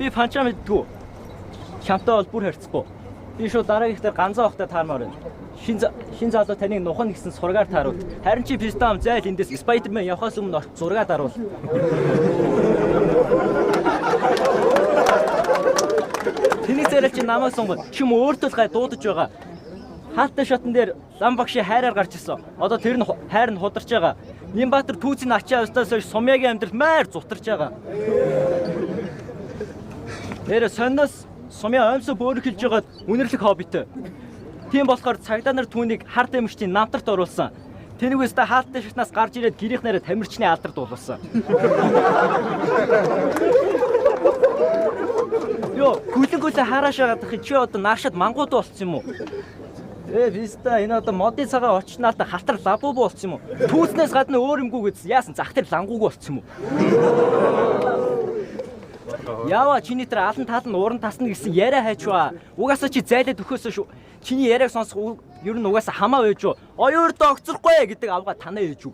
Би панчаа мэдтгүү. Чамтай бол бүр харьцахгүй. Би шууд дараагийнхтай ганцаа авахтай таармаар байна. Шин залуу таныг нухан гэсэн сургаар тааруул. Харин чи пистам зайл эндээс Spider-Man явахаас өмнө зураг даруул. Тэний зэрэг чи намайг сонгоод чи өөртөө л гай дуудаж байгаа. Хаалттай шатн дээр лам багши хайраар гарч ирсэн. Одоо тэр нь хайр нь хударч байгаа. Нимбатар түүцийн ачаа устаас Сумягийн амьдрал майр зутарч байгаа. Нэр сонноос Сумя аимсаа бөөрөхөлж байгаад үнэрлэг хоббитэй. Тийм болохоор цагдаа нар түүнийг хар дэмжтийн намтарт оруулсан. Тэнэгээс та хаалттай шатнаас гарч ирээд гэрийнх нараа тамирчны алдарт уулсан. Йоо, гүлэнгөөсөө хараашаа гадах чи одоо наашаад мангууд болсон юм уу? Виста энэ одоо модын цагаа очноал та халтар лабуу болсон юм уу? Түүснээс гадна өөр юмгүй гэсэн яасан зах дээр лангууг болсон юм уу? Яава чиний тэр алан тал нь уран тасна гэсэн яриа хайчваа. Угаасаа чи зайлаад өгөхөөсөө шүү. Чиний яриаг сонсох ер нь угаасаа хамаа байж юу? Оёордоо огцрохгүй гэдэг авгаа танаа ээж үү?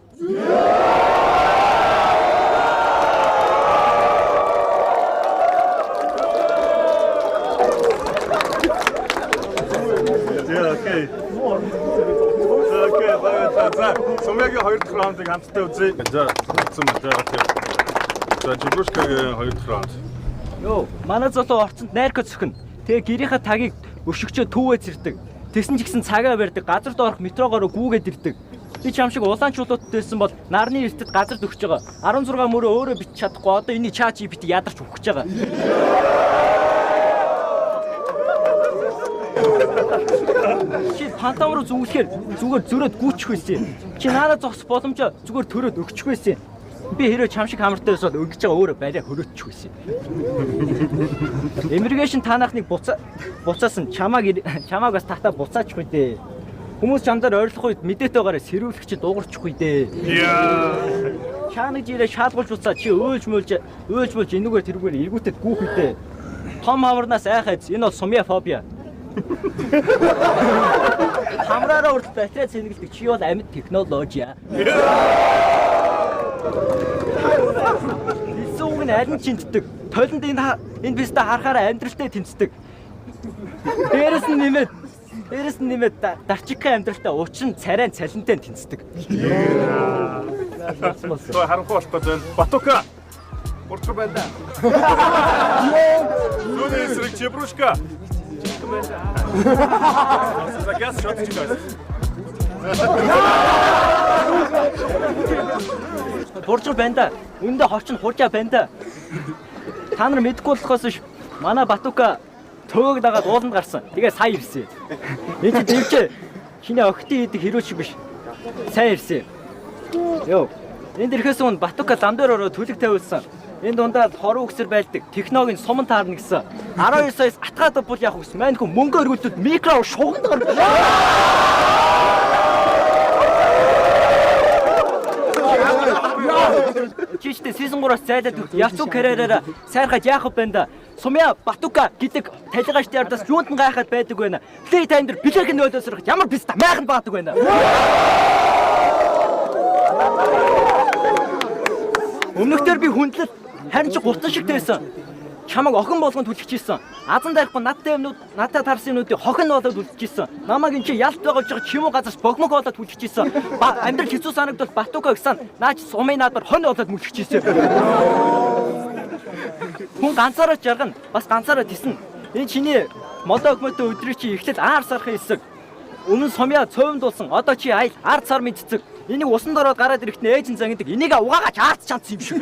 Окей. Окей, баярлалаа. Сумягийн 2 дахь раундыг хамтдаа үзье. За, цэцэн мэтээ. За, Жибрушкагийн 2 дахь раунд. Йоо, манай залуу орцонд найрко цөхөн. Тэгээ гэрийнхаа тагийг өшөгчөө түүвээ зэрдэг. Тэсэн ч гэсэн цагаа барьдаг, газарт орох метрогоор гүүгээд ирдэг. Би ч юм шиг улаанчлуудтай бол нарны эртэд газарт өгч байгаа. 16 мөрөө өөрөө бич чадахгүй. Одоо энийг чаач бит ядарч өгч байгаа. Чи пантам руу зүглэхээр зүгээр зөрөөд гүйчих байсан. Чи наадаа зогсох боломжоо зүгээр төрөөд өгчих байсан. Би хэрэг чам шиг хамартай байсаад өгч байгаа өөрөө барай хөрөөчих байсан. Эмергашн таанахныг буцаасан чамааг бас татаа буцаачих үү дээ. Хүмүүс чамдаар ойрлох үед мэдээтэйгаараа сэрүүлэгч дуугарчих үү дээ. Яа. Чанаг жирээ шаалгуулж буцаа чи өөлж энүүгээр тэрүүгээр эргүүтэд гүүх үү дээ. Том хамарнаас айхайз энэ бол сумья фобия. Хамраараа урд батарей цэнгэлдэг чи бол амьд технологи. Эсвэл аль нь чинтдэг. Толинд энэ бистэ харахаараа амьдралтай тэнцдэг. Дээрээс нь нэмээд дарчигхай амьдралтай уучин царайн цалинтай тэнцдэг. Той харанхуй болох гэж Батука. Урчир байна. Юуны эсрэг Жибрушка. Загас шотч газ. Хурж байна. Үндэ ховч нь хуржаа байна. Та нар мэдгүй болохоос ш манай Батука төөг дагаад ууланд гарсан. Тэгээ сая ирсэн. Энэ чи дэвчээ. Чиний охтын идэг хэрүү чи биш. Сайн ирсэн. Йоо. Энд ирэхээс өмнө Батука лам дээр ороод төлөг тавиулсан. Энэ дундаа хоруу өксөр байлдаг. Техногийн суман таарна гэсэн. 12 саяас атгаад бол яах вэ? Маань хүн мөнгө өргөлдөд микро шуганд гарна. Чичтэй season 3-аас зайлаад Ясу карьераараа сайрхаж яах вэ бэнда? Сумья Батука гэдэг талигачтай ардаас юунд нь гайхаад байдаг вэ? Play time дээр бэлэг нь өлөөсөрөх ямар писта майхан баадаг вэ? Өмнөхдөр би хүндлэл харин ч гуртан шиг тавьсан. Чамаг охин болгонд түлхчихсэн. Азан дайрахгүй надтай юмнууд надад тарсан юмнуудыг хохин болоод үлдчихсэн. Намаг эн чи ялт байгуулж байгаа чимүү газарт богмог болоод түлхчихсэн. Амьдрал хэцүү санагдвал Батука гэсэн наач сумын наадаар хонь болоод мүлхчихсэн. Хүн ганцаараа жаргана, бас ганцаараа тиснэ. Энэ чиний модоо өгмөтөө өдрийг чи эхлэл аар сархын хэсэг. Өмнө сумья цовнд болсон. Одоо чи айл ард сар мэдцэг. Энийг усан дороод гараад ирэхтэн ээж нь зангидаг. Энийг угаагач аарч чанц юм шиг.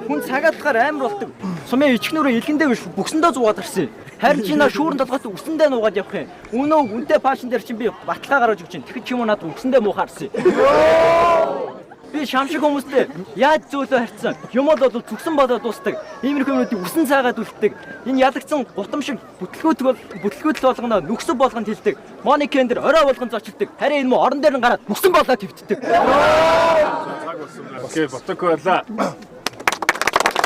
Хүн цагаатгаар амар болдог. Сумья ичгнүүрээ илгэндээ биш бүксэндээ зугаад гарсан. Харин чи наа шүүрэн толгойд үсэндээ нуугаад явах юм. Үнэн үнтэй фашн дээр чинь би баталгаа гаргаж өгч чинь. Тэгэхэд чи юм надад үсэндээ муухаарсан. Би шамшиг хүмүүстэй яаж зөөлөө харьцсан. Юмод бол зүгсэн болоод дуустдаг. Иймэрхүү юмнуудыг үсэн цаагаад үлддэг. Энэ ядагдсан гутам шиг бүтлгүүтэл болгоно нүксөв болгонд хилдэг. Моникен дээр орой болгон зочилдог. Харин энэ мө орон дээр нь гараад нүксэн болоод твтдэг. Окей, Батука байлаа.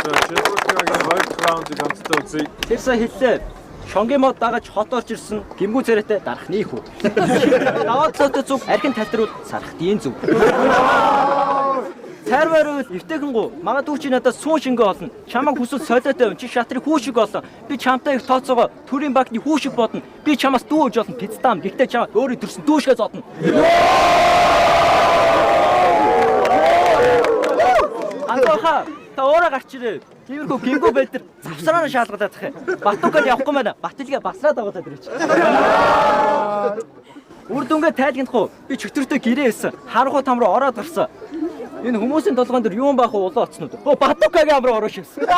Жибрушкагийн 2 раундыг хамтдаа үзье. Тэр сая хэллээ. Шонгийн мод дагаж хот орж ирсэн гимгүү царайтай дарахны хүү. Даваад цаатай зүг архин талтрууд сархдийн зүг. Цайрвар эвтэйхэн гоо магадгүй чи надад суун шингээ олно. Чамайг хүсвэл солиотой чи шатрыг хүү шиг олно. Би чамтай их тооцоогоо төрийн банкны хүү шиг бодно. Би чамаас дүү гэж болно. Пиццаам гэхдээ чамаа өөрөө төрсөн дүүшгээ зодно. Антоха та өөрөө гарч ирээ. Тиймэрхүү гингүү байдэр завсраана шаалгалаад тах. Батукад явахгүй байна. Батилгээ басраад аваад ирээч. Үр дүнгээ тайлгнах уу? Би чөтөртөө гэрээ хэлсэн. Харанхуй там руу ороод гарсан. Энэ хүмүүсийн толгойн дээр юу байх вэ? Улаан оцнууд. Батукагийн ам руу ороо шивсэн.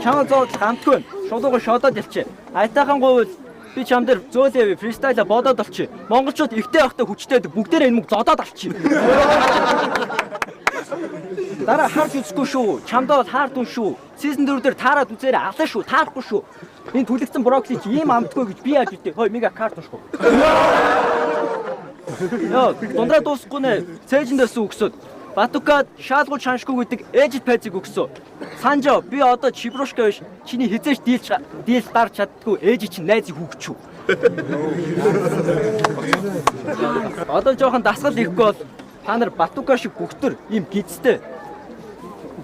Чамаа зоож гамтгүй. Шулууга шодоод ялчээ. Айтайхан говь би чам дээр зөөлөө фристайла бодоод олчих. Монголчууд ихтэй байхдаа хүчтэй бүгдээрээ энэ мөг зодоод алчих. Дараа харж үзэхгүй шүү. Чамдаа бол хаар дүн шүү. Сизон 4 дээр таарад үзээрэй алаа шүү. Таарахгүй шүү. Энэ түлэгцэн брокколи чи ийм амтгүй гэж би яаж үтээ. Хой мега карт уншгүй. Яа, дундраа дуусахгүй нэ. Цээжэндээс өгсөд. Батукад шаалгуул шаншгүй гэдэг ээжид пайцыг өгсөө. Санжо би одоо чибрушка биш. Чиний хизээч дийл гарч чаддгүй ээж чинь найзыг хүүгчүү. Одоо жоохон дасгал ирэхгүй бол та нар Батука шиг бүгтөр ийм гизтэй.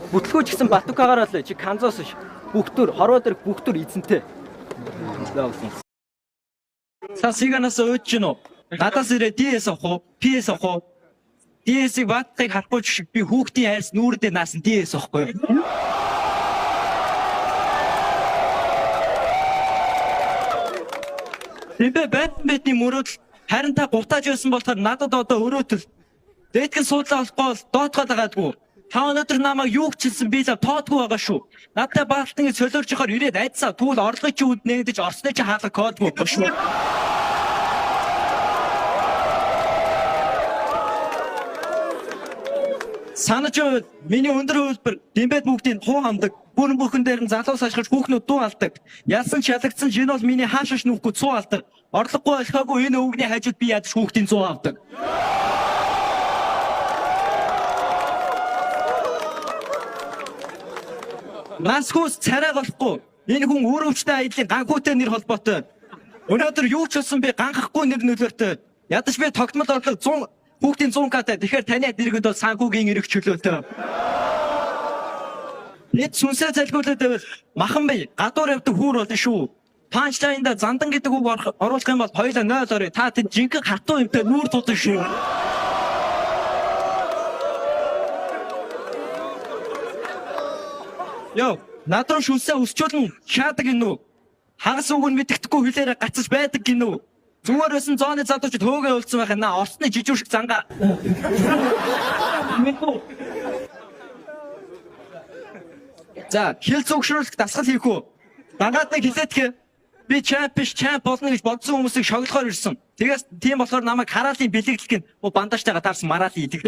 Бүтлгүүч гэсэн Батукагаар л чи канзоос ш. Бүгтөр хорвоо дээр бүгтөр эзэнтэй. Сасиганаас өөч гинөө. Надаас ирээ DS авах уу? PS авах уу? DS-ийг баттыг харахгүй шиг би хүүхдийн хайрс нүүрдээ наасан DS авахгүй. Тэмбэ байтны мөрөдөл харин та гутааж байсан болохоор надад одоо өрөөтөл дээдгэн суудлаа болохгүй бол доотгоод байгаадгүй. Та өнөөдөр намайг юу гчилсэн би л тоодгүй байгаа шүү. Надтай баалтан солиорч ихоор ирээд айдсаа тэгвэл орлогын чи үд нэгдэж орсны чи хаалга кодгүй шүү. Санаж миний өндөр хөлбөр дэмбэд бүгдийн хуу хамдаг. Бүрэн бүхэн дээр нь залуус ашиглаж хүүхнүүд дуу алдаг. Ялсан чалагдсан жин бол миний хаашааш нүхгүй цуу алдаг. Орлогогүй болохоогүй энэ өвгний хажууд би ядаж хүүхдийн цуу авдаг. Насхус царай болохгүй. Энэ хүн өөрөвчтэй аялын ганхуутай нэр холбоотой. Өнөөдөр юу ч болсон би ганхахгүй нэр нөлөөтэй. Ядаж би тогтмол орлого 100 хүүхдийн 100к-тай. Тэгэхээр таны дэргэд бол санхүүгийн эрх чөлөөтэй. Эд сүнсээ залгуулад байвал махан бай гадуур явдаг хүүр болно шүү. Панчлайнда зандан гэдэг үг оруулах юм бол хоёулаа 0 орё. Та тэнд жинхэнэ хатуу юмтай нүүр тутан шүү. Йоо, надруу шүнсээ өсчүүлэн шаадаг гинүү. Хагас үг нь мэддэхгүй хүлээрэ гацж байдаг гинүү. Зүгээр байсан зооны задуучид хөөгөө уулцсан байх наа. Орсны жижиг шиг зангаа. За, хил зөвшөөрлөх дасгал хийх үү? Дангаатныг хилээдэх. Би чамп биш, чамп болно гэж бодсон хүмүүсийг шоглохоор ирсэн. Тэгээс тийм болохоор намайг хараалын бэлэглэх гин бандаажтайгаа таарсан мараалын идэг.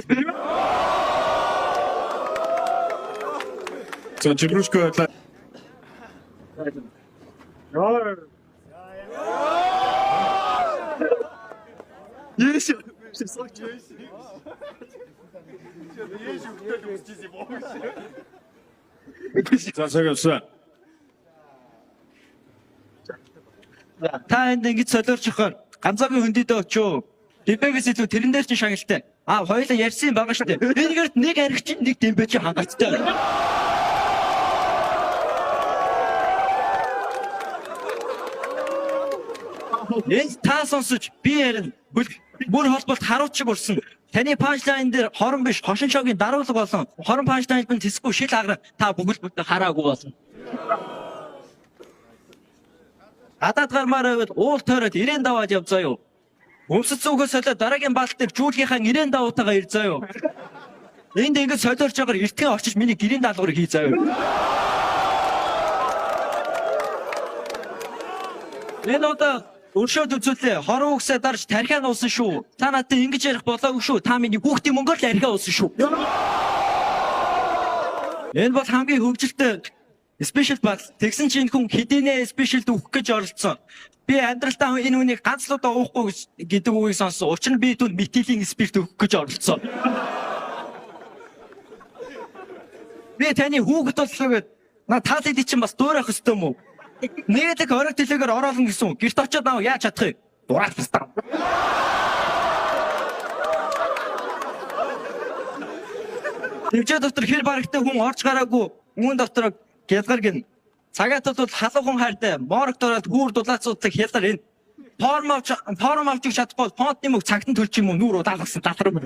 За, чибрушка. Есть. За, сагавса. Та энд ингэж солиорч ихоор ганцаагийн хөндөдөө очив. Дэмбэгээс илүү тэрэн дээр ч шагналтай. Хоёулаа ярьсан байгаа шүү дээ. Энийгээрт нэг аригч нэг дэмбэ чи хангалттай. Энд та сонсож би ярина. Бүр холболт харуут шиг урсан. Таны панчлайн дээр хорон биш хошин шогийн даруулга болон хорон панчлайнд нь тэсгүй шил агра та бүгд хараагүй болно. Адаад гармаар байвал уул тойроод ирээн даваад явзаа юу. Өмсөц зүгээс солиод дараагийн баалт дээр жуулгийнхаа ирээн даваутайгаа ирзаа юу. Энд ингэж солиорч байгаа эртхэн очиж миний гэрийн даалгаврыг хийзаа юу. Энэ одоо өршөөд үзүүлээ. Хорон үгсээ дарж тархиа нуусан шүү. Та надад ингэж ярих болоогүй шүү. Та миний хүүхдийн мөнгөөр л архиа уусан шүү. Энэ бол хамгийн хөвгөлтэй спешиал баг. Тэгсэн чинь хүн хэдийнэ спешиал өгөх гэж оролцсон. Би амьдралдаа энэ хүнийг ганцлуудаа уухгүй гэдэг үгийг сонссон. Учир нь би түн метилийн спирт өгөх гэж оролцсон. Би таны хүүхэд боллоо гэд та тэдий чинь бас дуурайх ёстой юм уу? Нийлэг орой төлөөгөр ороолно гэсэн. Гэрт очиод нав яаж чадах вэ? дураач тастаа. Төвчөө дотор хэр барагтай хүн орж гараагүй үүн дотор гялгар гин. Цагаатад бол халуухан хайртай морог дороод хүүр дулаацуудыг хялар энэ. Форм авч чадахгүй фонтны мөг цагтан төлчих юм уу нүүр удаалгасан талруу.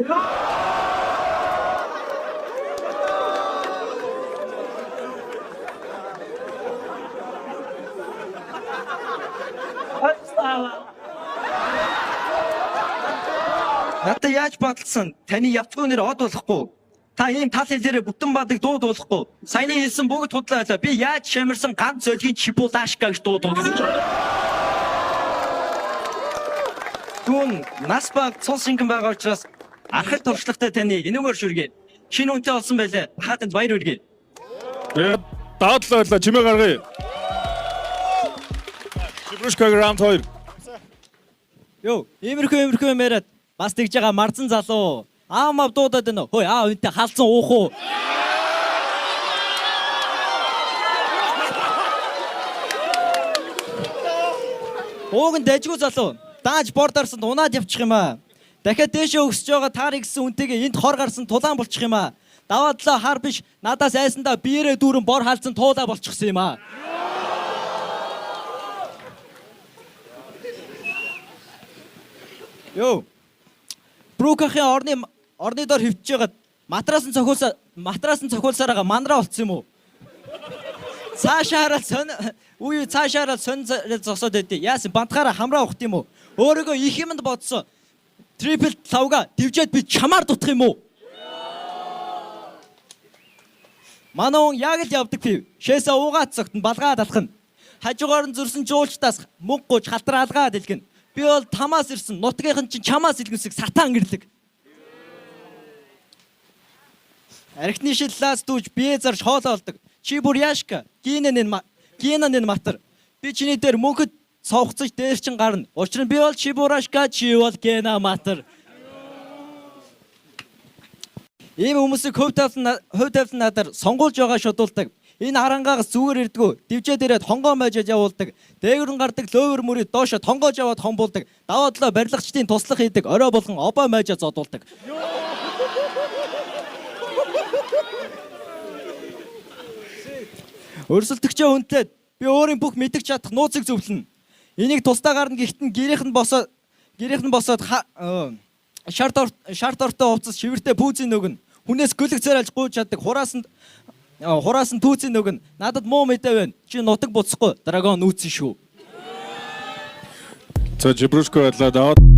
Надад яаж бодлсон таны явцгүй нэр од болохгүй. Та ийм тал хэлээрээ бүтэн бадаг дууд болохгүй. Саяны хэлсэн бүгд худлаа. Би яаж шамирсан ганц зөлгийн чипулашка гэж дууд болсон. Түн нас баг цус шингэн байгаа учраас архал туршлагатай таны энэгээр шүргээ. Шинэ үнтэй болсон байлаа. Хаатанд баяр хүргэе. Даадлаа чимээ гаргая. Жибрушка раунд 2. Йоо, иймэрхүү яриад бас тэгж байгаа марцсан залуу. Аамав дуудаад байна. Хөөе, үнтэй халдсан уух уу? Ууг нь дайжгүй залуу. Дааж бордорсонд унаад явчих юм аа. Дахиад дээшээ өсөж байгаа таарыг гисэн үнтэйгээ энд хор гарсан тулаан болчих юм аа. Даваадлаа хар биш надаас айсандаа биерээ дүүрэн бор халдсан туулаа болчихсон юм аа. Йоо. Брукахын орны дор хөвтөж байгаад матрас нь цохиулсараа мандраа болцсон юм уу? Цаашаараа сон зогсоод байдیں۔ Яасан бантгаараа хамраа ухт юм уу? Өөрийгөө их юмд бодсон. Трипл лавга дивжээд би чамаар дутах юм уу? Манайон яг л явдаг пив. Шээсээ уугаад цогтон балгаад алхна. Хажуугаар нь зүрсэн жуулчдаас мөнгө гуйж халтраалгаад илгэн. Би бол тамаас ирсэн. Нутгийнхан чинь чамаас илгэнсэг сатан гэрлэг. Архины шил лаас дүүж бие зарж хоолоо олдог. Чи бүр яашка. Гинэн матар. Би чиний дээр мөнхөд цовхцож дээр чин гарна. Учир нь би бол чи бурашка, чи бол гена матар. Ийм хүмүүсийг хөв тавлан надаар сонгуулж байгаа шодуулдаг. Энэ харангаагаас зүгээр ирдгүү. Дивжээд ирээд хонгоо мойжод явуулдаг. Дээгүрэн гардаг лөөвөр мөрөд доошо тонгоож яваад хомбуулдаг. Даваадлаа барилгачдын туслах хийдэг. Орой болгон обоо мойжод зодуулдаг. Өрсөлдөгчөө хүндлээд би өөрийн бүх мэддэг чадах нууцыг зөвлөнө. Энийг тусдаа гарна гэхдээ гэрийнх нь босоод шарт ортой хувцас шивэртэй пүүзийн нөгөн. Хүнээс гөлөг царайлж гуйж чаддаг хураас нь түүцийн нөгөн. Надад муу мэдээ байна. Чи нутаг буцахгүй драгон нүүцэн шүү. За Жибрушка байлаа.